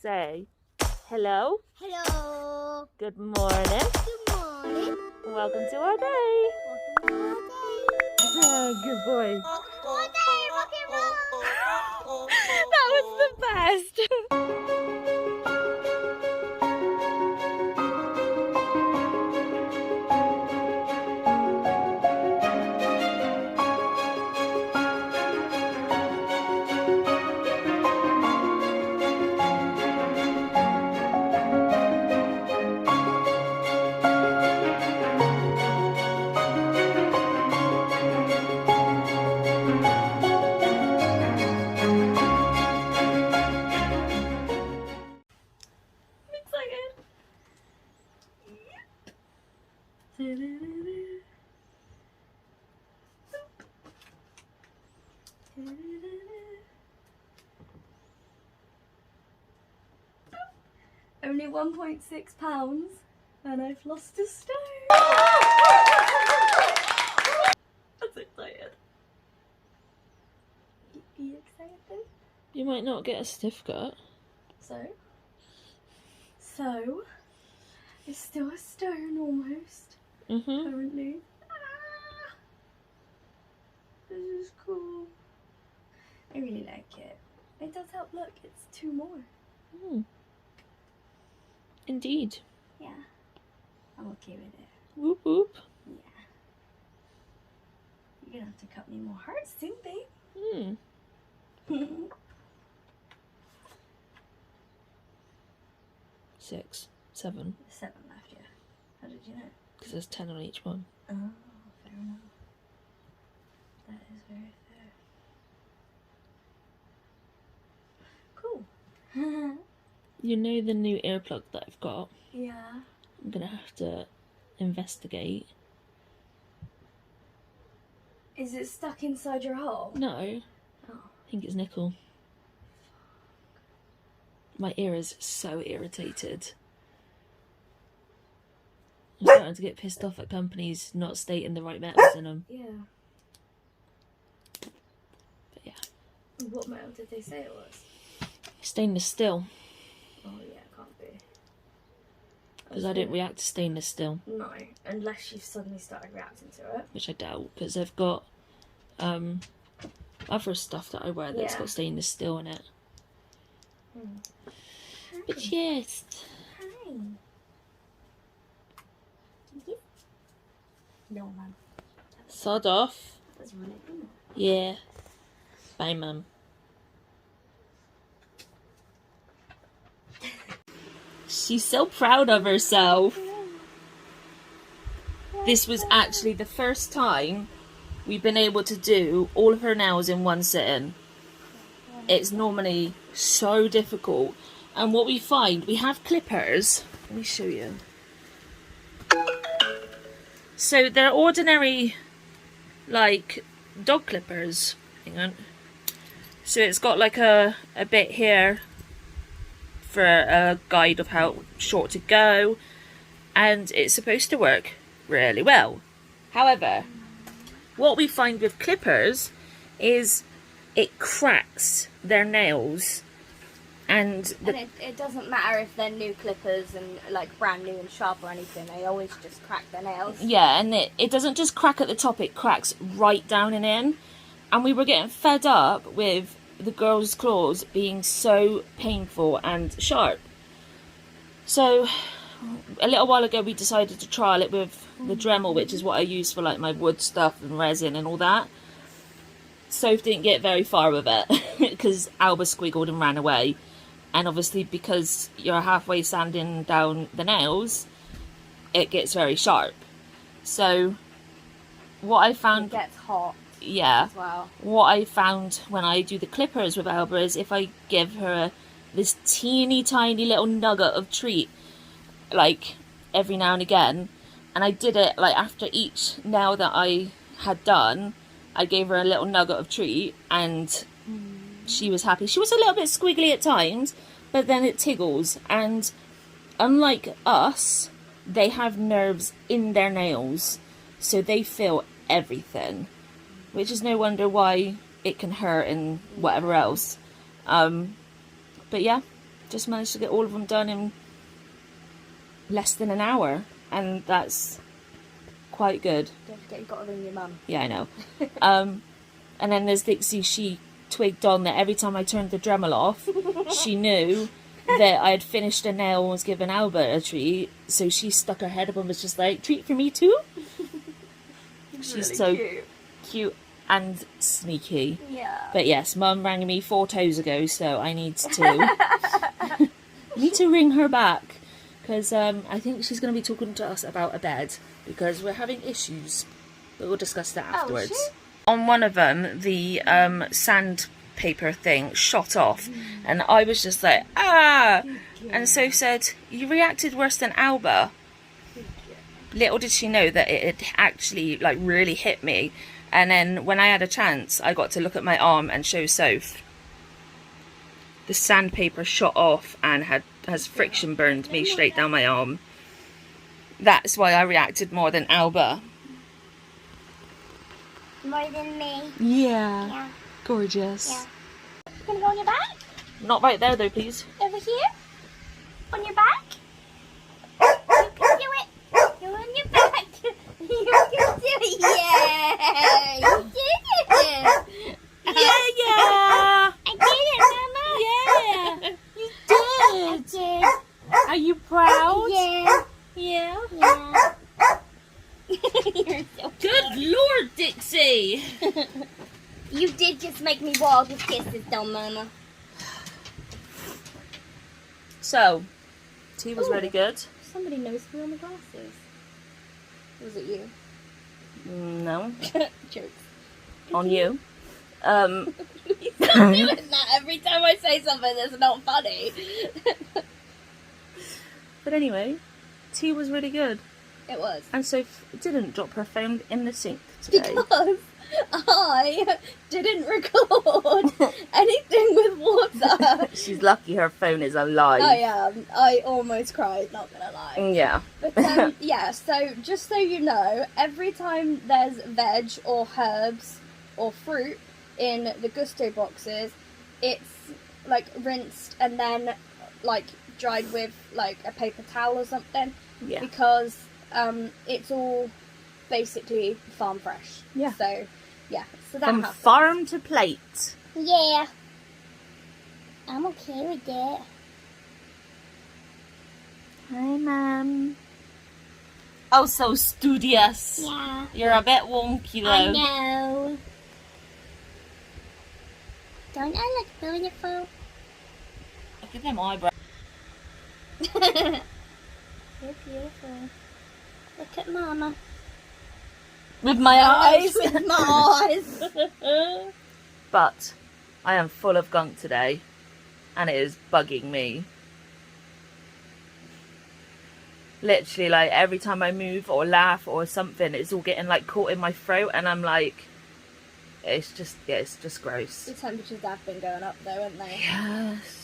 Say hello. Hello. Good morning. Good morning. Welcome to our day. Welcome to our day. Good boy. All day rock and roll. That was the best. Only £1.6 and I've lost a stone. I'm so excited. Are you excited? You might not get a certificate. So it's still a stone almost. Currently. Ah, this is cool. I really like it. It does help. Look, it's 2 more. Indeed. Yeah, I'm okay with it. Whoop whoop. Yeah. You're gonna have to cut me more hearts soon, babe. 6, 7. 7 left, yeah. How did you know? Because there's 10 on each one. Oh, fair enough. That is very fair. Cool. You know the new earplug that I've got? Yeah. I'm gonna have to investigate. Is it stuck inside your hole? No. Oh. I think it's nickel. My ear is so irritated. I'm starting to get pissed off at companies not stating the right metals in them. Yeah. But yeah. What metal did they say it was? Stainless steel. Oh yeah, it can't be. Because I don't react to stainless steel. No, unless you've suddenly started reacting to it. Which I doubt, because I've got other stuff that I wear that's got stainless steel in it. But yes. Hi. No, Mum. Sod off. That was really good. Yeah. Bye, Mum. She's so proud of herself. This was actually the first time we've been able to do all of her nails in one sitting. It's normally so difficult. And what we find, we have clippers. Let me show you. So they're ordinary, like, dog clippers. Hang on. So it's got like a bit here for a guide of how short to go. And it's supposed to work really well. However, what we find with clippers is it cracks their nails. And it doesn't matter if they're new clippers and like brand new and sharp or anything, they always just crack their nails. Yeah, and it doesn't just crack at the top, it cracks right down and in. And we were getting fed up with the girls' claws being so painful and sharp. So a little while ago we decided to trial it with the Dremel, which is what I use for like my wood stuff and resin and all that. Soph didn't get very far with it because Alba squiggled and ran away. And obviously because you're halfway sanding down the nails, it gets very sharp. So what I found... It gets hot. Yeah. As well. What I found when I do the clippers with Alba is if I give her this teeny tiny little nugget of treat, like every now and again, and I did it like after each nail that I had done, I gave her a little nugget of treat and she was happy. She was a little bit squiggly at times, but then it tiggles. And unlike us, they have nerves in their nails, so they feel everything, which is no wonder why it can hurt and whatever else. But yeah, just managed to get all of them done in less than an hour, and that's quite good. Don't forget, you've got to ring your mum. Yeah, I know. And then there's Dixie. She twigged on that every time I turned the Dremel off, she knew that I had finished a nail and was giving Albert a treat, so she stuck her head up and was just like, treat for me too? She's really so cute and sneaky. Yeah. But yes, Mum rang me 4 toes ago, so I need to ring her back, because I think she's going to be talking to us about a bed, because we're having issues, but we'll discuss that afterwards. Oh, on one of them, the sandpaper thing shot off, and I was just like, ah! And so said, you reacted worse than Alba. Little did she know that it had actually like really hit me. And then when I had a chance, I got to look at my arm and show Soph. The sandpaper shot off and has friction burned me straight down my arm. That's why I reacted more than Alba. More than me. Yeah. Yeah. Gorgeous. Yeah. You gonna go on your back? Not right there though, please. Over here? On your back? You can do it. You're on your back. You can do it. Yeah. You did it. Yeah. I did it, Mama. Yeah. You I did. did. Are you proud? Yeah. Yeah. Yeah. You're so Good Lord, Dixie. You did just make me wild with kisses, though, Mama. So, tea was really good. Somebody knows me on the glasses. Was it you? No, Jokes. on you. You stop doing that every time I say something that's not funny. But anyway, tea was really good. It was. And so didn't drop her phone in the sink today. Because I didn't record anything with water. She's lucky her phone is alive. I am. I almost cried, not gonna lie. Yeah. But yeah, so just so you know, every time there's veg or herbs or fruit in the Gusto boxes, it's like rinsed and then like dried with like a paper towel or something. Yeah. Because it's all basically farm fresh. Yeah. So yeah, so that From happens. farm to plate. Yeah. I'm okay with it. Hi, Mum. Oh, so studious. Yeah. You're a bit wonky though. I know. Don't I look beautiful? Look at them eyebrows. You're beautiful. Look at Mama. With my eyes. With my eyes. But I am full of gunk today, and it is bugging me. Literally, like every time I move or laugh or something, it's all getting like caught in my throat, and I'm like, it's just gross. The temperatures have been going up though, haven't they? Yes.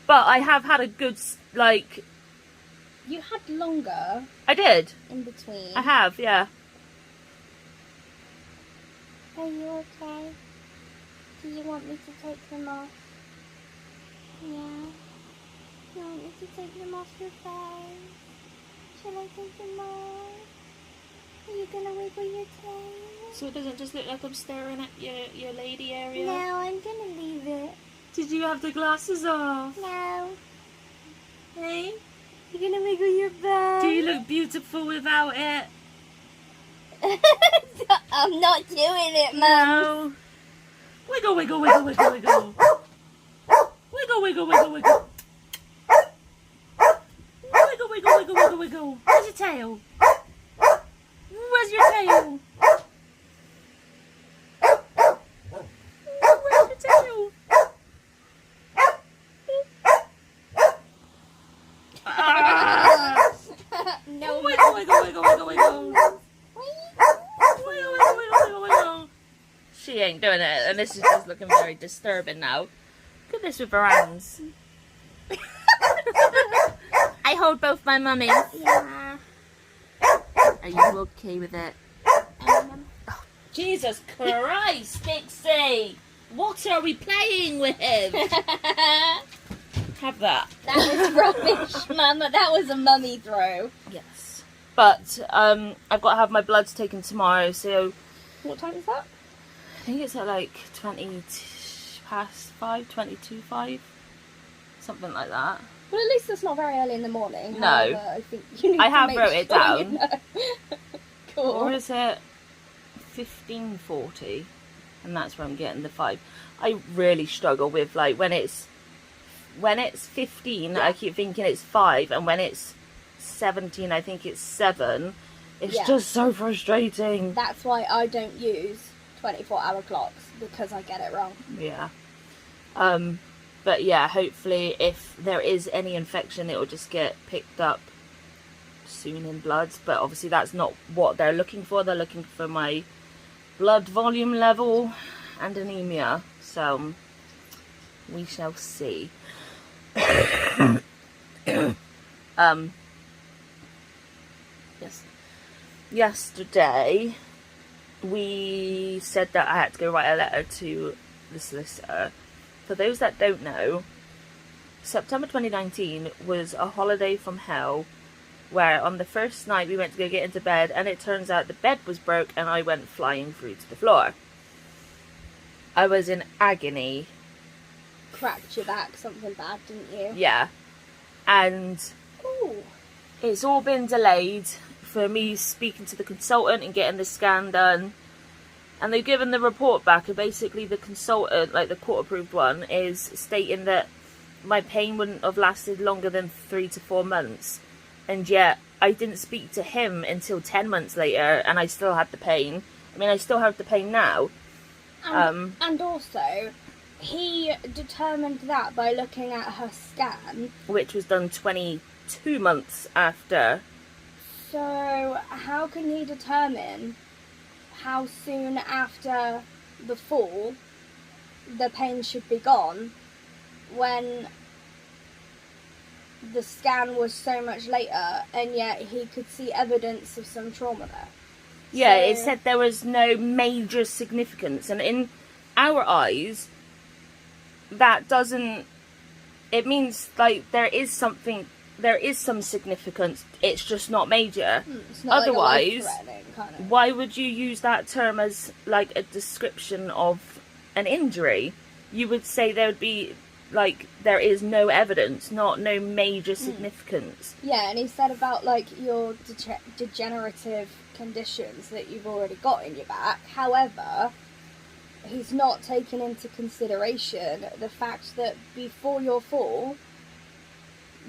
But I have had a good like. You had longer I did. in between. I have, yeah. Are you okay? Do you want me to take them off? Yeah. You want me to take them off your face? Shall I take them off? Are you gonna wiggle your tail? So it doesn't just look like I'm staring at your lady area? No, I'm gonna leave it. Did you have the glasses off? No. Hey? You're gonna wiggle your butt. Do you look beautiful without it? I'm not doing it, Mum. No. Wiggle, wiggle, wiggle, wiggle, wiggle. Wiggle, wiggle, wiggle, wiggle. Wiggle, wiggle, wiggle, wiggle, wiggle. Where's your tail? Where's your tail? Where's your tail? Ah. No. Wiggle, wiggle, wiggle, wiggle, wiggle. Wiggle, wiggle, wiggle, wiggle, wiggle. She ain't doing it, and this is just looking very disturbing now. Look at this with her hands. I hold both my mummies. Yeah. Are you okay with it? Oh, Jesus Christ, Dixie! What are we playing with? Have that. That was rubbish, Mama. That was a mummy throw. Yes. But I've got to have my bloods taken tomorrow, so What time is that? I think it's at like 20 past 5, 22:05, something like that. Well, at least it's not very early in the morning. No. However, I think you need I to have make wrote it sure down. you know. Cool. Or is it 15:40? And that's where I'm getting the 5. I really struggle with, like, when it's 15, I keep thinking it's 5, and when it's 17, I think it's 7. It's just so frustrating. That's why I don't use 24-hour clocks, because I get it wrong. Yeah. But yeah, hopefully if there is any infection, it will just get picked up soon in bloods. But obviously that's not what they're looking for. They're looking for my blood volume level and anemia. So we shall see. Yes. Yesterday we said that I had to go write a letter to the solicitor. For those that don't know, September 2019 was a holiday from hell, where on the first night we went to go get into bed, and it turns out the bed was broke and I went flying through to the floor. I was in agony. Cracked your back, something bad, didn't you? Yeah. And Ooh. it's all been delayed for me speaking to the consultant and getting the scan done. And they've given the report back, and basically the consultant, like the court-approved one, is stating that my pain wouldn't have lasted longer than 3 to 4 months. And yet, I didn't speak to him until 10 months later, and I still had the pain. I mean, I still have the pain now. And also, he determined that by looking at her scan. Which was done 22 months after. So, how can he determine how soon after the fall the pain should be gone when the scan was so much later, and yet he could see evidence of some trauma there? Yeah, So, it said there was no major significance, and in our eyes, that doesn't... It means, like, there is some significance, it's just not major. it's not Otherwise, like a life-threatening kind of. why would you use that term as, like, a description of an injury? You would say there would be, like, there is no evidence, no major significance. Yeah, and he said about, like, your degenerative conditions that you've already got in your back. However, he's not taken into consideration the fact that before your fall,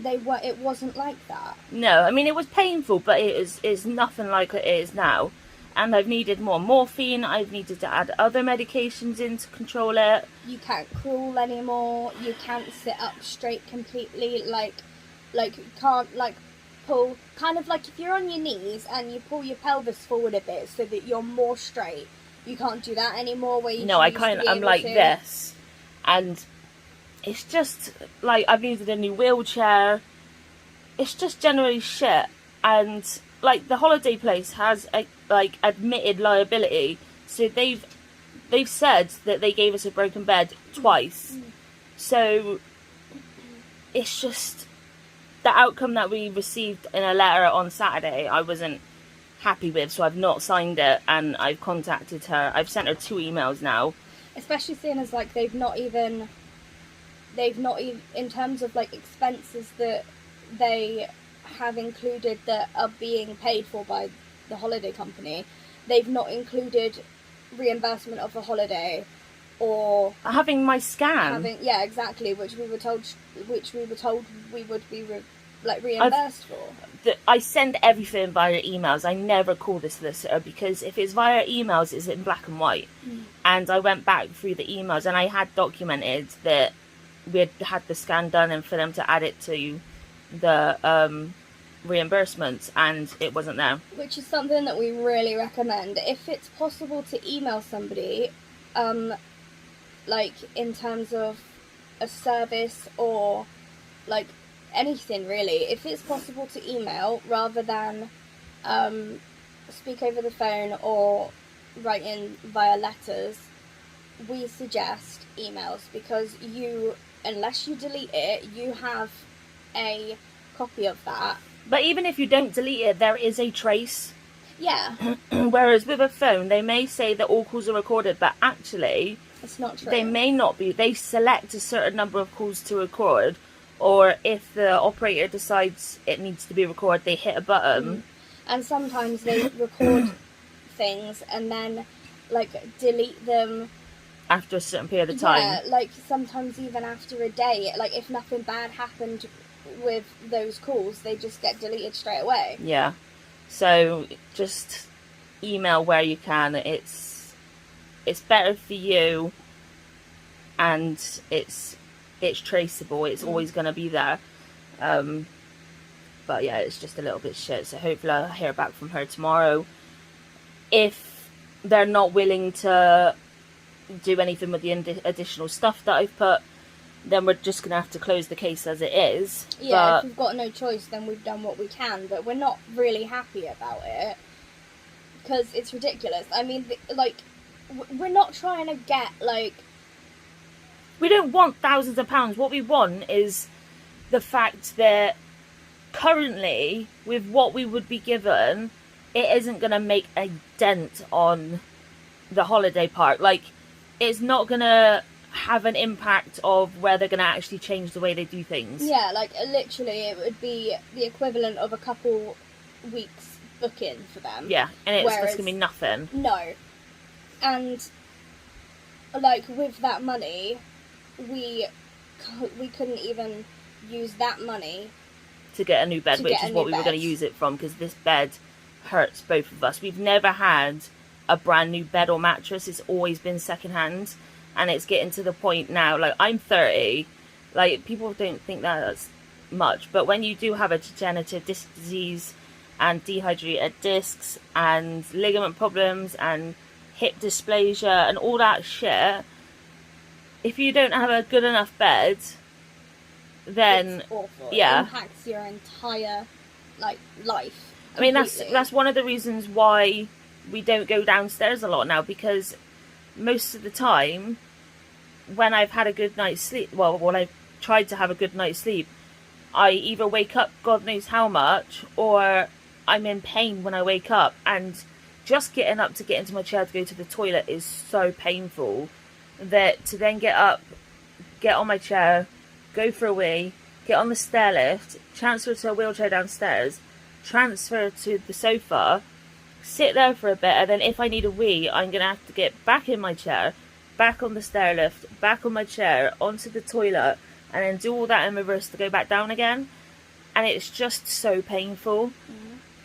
it wasn't like that. No, I mean, it was painful, but it is nothing like it is now. And I've needed more morphine, I've needed to add other medications in to control it. You can't crawl anymore, you can't sit up straight completely, like you can't, like, pull, kind of like if you're on your knees and you pull your pelvis forward a bit so that you're more straight. You can't do that anymore where you No, I'm like this. And it's just, like, I've needed a new wheelchair. It's just generally shit. And, like, the holiday place has, like, admitted liability. So they've said that they gave us a broken bed twice. So it's just the outcome that we received in a letter on Saturday, I wasn't happy with, so I've not signed it, and I've contacted her. I've sent her 2 emails now. Especially seeing as, like, they've not even, in terms of, like, expenses that they have included that are being paid for by the holiday company, they've not included reimbursement of the holiday or having my scan. Yeah, exactly, which we were told we would be reimbursed for. I send everything via emails. I never call the solicitor, because if it's via emails, it's in black and white. And I went back through the emails, and I had documented that we had the scan done, and for them to add it to the reimbursements, and it wasn't there. Which is something that we really recommend. If it's possible to email somebody, like, in terms of a service or, like, anything really, if it's possible to email rather than speak over the phone or write in via letters, we suggest emails, because you unless you delete it, you have a copy of that. But even if you don't delete it, there is a trace. Yeah. Whereas with a phone, they may say that all calls are recorded, but actually, It's not true. they may not be. They select a certain number of calls to record, or if the operator decides it needs to be recorded, they hit a button. And sometimes they record things and then, like, delete them After a certain period of time. Yeah, like, sometimes even after a day. Like, if nothing bad happened with those calls, they just get deleted straight away. Yeah. So just email where you can. It's better for you, and it's traceable. It's always going to be there. But yeah, it's just a little bit shit. So hopefully I'll hear back from her tomorrow. If they're not willing to do anything with the additional stuff that I've put, then we're just going to have to close the case as it is. Yeah, but if we've got no choice, then we've done what we can, but we're not really happy about it, because it's ridiculous. I mean, like, we're not trying to get, like... We don't want thousands of pounds. What we want is the fact that currently, with what we would be given, it isn't going to make a dent on the holiday park. Like, it's not going to have an impact of where they're going to actually change the way they do things. Yeah, like, literally, it would be the equivalent of a couple weeks booking for them. Yeah, and it's Whereas, just going to be nothing. No. And, like, with that money, we couldn't even use that money to get a new bed, which is what we were going to use it from, because this bed hurts both of us. We've never had a brand new bed or mattress. It's always been secondhand, and it's getting to the point now, like, I'm 30, like, people don't think that's much, but when you do have a degenerative disc disease and dehydrated discs and ligament problems and hip dysplasia and all that shit, if you don't have a good enough bed, then it's awful. Yeah, it impacts your entire, like, life completely. I mean, that's one of the reasons why we don't go downstairs a lot now, because most of the time when I've had a good night's sleep, well, when I've tried to have a good night's sleep, I either wake up God knows how much, or I'm in pain when I wake up, and just getting up to get into my chair to go to the toilet is so painful that to then get up, get on my chair, go for a wee, get on the stair lift, transfer to a wheelchair downstairs, transfer to the sofa, sit there for a bit, and then if I need a wee, I'm going to have to get back in my chair, back on the stair lift, back on my chair, onto the toilet, and then do all that in reverse to go back down again. And it's just so painful.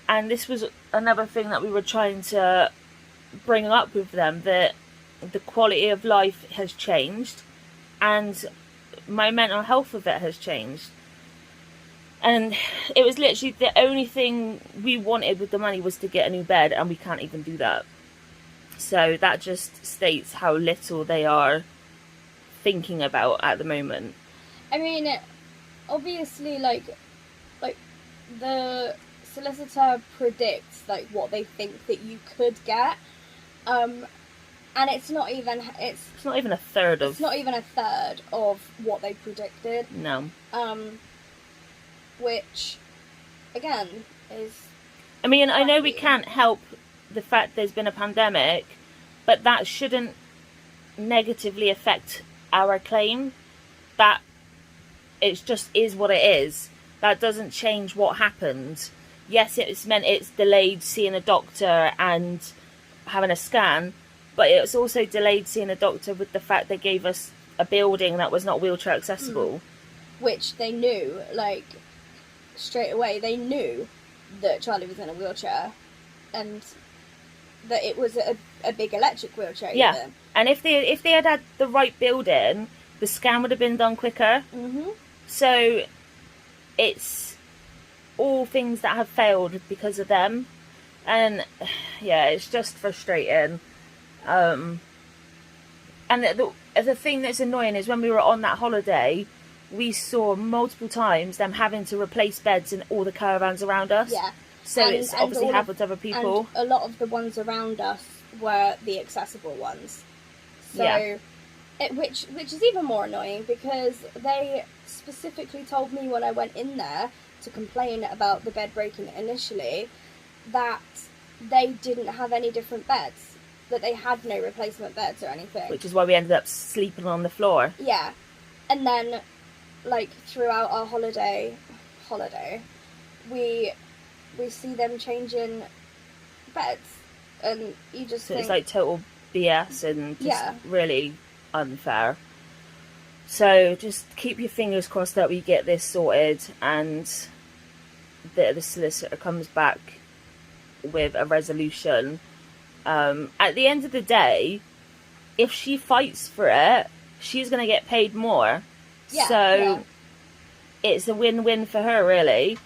And this was another thing that we were trying to bring up with them, that the quality of life has changed, and my mental health of it has changed. And it was literally the only thing we wanted with the money was to get a new bed, and we can't even do that. So that just states how little they are thinking about at the moment. I mean, obviously, like the solicitor predicts, like, what they think that you could get, and it's not even a third of... It's not even a third of what they predicted. No. Which, again, is... I mean, I know we can't help the fact there's been a pandemic, but that shouldn't negatively affect our claim. That it just is what it is. That doesn't change what happened. Yes, it's meant it's delayed seeing a doctor and having a scan, but it's also delayed seeing a doctor with the fact they gave us a building that was not wheelchair accessible. Which they knew, like, straight away. They knew that Charlie was in a wheelchair, and that it was a big electric wheelchair. Yeah, even. And if they had the right building, the scan would have been done quicker. Mm-hmm. So it's all things that have failed because of them, and yeah, it's just frustrating. And the thing that's annoying is when we were on that holiday, we saw multiple times them having to replace beds in all the caravans around us. Yeah. So it's obviously happened to other people. And a lot of the ones around us were the accessible ones. So, yeah. Which is even more annoying because they specifically told me when I went in there to complain about the bed breaking initially that they didn't have any different beds, that they had no replacement beds or anything. Which is why we ended up sleeping on the floor. Yeah. And then, like, throughout our holiday, we see them changing beds, and you just So think... it's like total BS and just really unfair. So just keep your fingers crossed that we get this sorted and that the solicitor comes back with a resolution. At the end of the day, if she fights for it, she's going to get paid more. It's a win-win for her, really.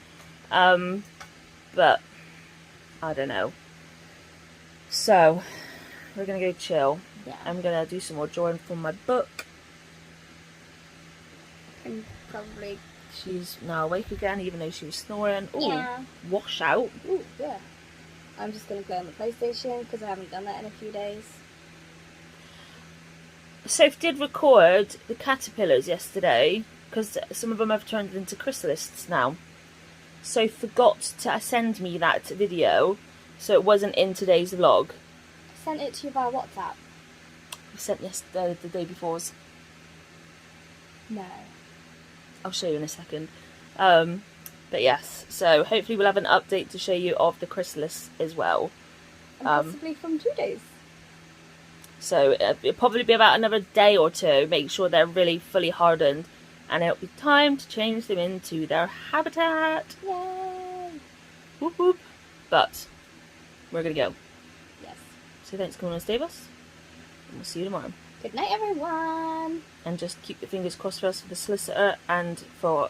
But I don't know. So we're going to go chill. Yeah. I'm going to do some more drawing from my book. And probably... She's now awake again, even though she was snoring. Ooh, Yeah. wash out. Ooh, yeah. I'm just going to play on the PlayStation because I haven't done that in a few days. Soph did record the caterpillars yesterday because some of them have turned into chrysalists now. So forgot to send me that video, so it wasn't in today's vlog. I sent it to you via WhatsApp. I sent yesterday, the day before's. No. I'll show you in a second. But yes, so hopefully we'll have an update to show you of the chrysalis as well. And possibly from 2 days. So it'll probably be about another day or two. Make sure they're really fully hardened, and it'll be time to change them into their habitat. Yay! Whoop whoop. But we're gonna go. Yes. So thanks for coming on, stay with us, and we'll see you tomorrow. Good night, everyone. And just keep your fingers crossed for us for the solicitor and for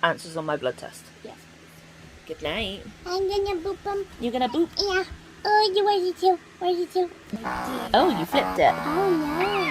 answers on my blood test. Yes. Good night. I'm gonna boop them. You're gonna boop? Yeah. Oh, you where's it to? Where's it to? Oh, you flipped it. Oh, yeah.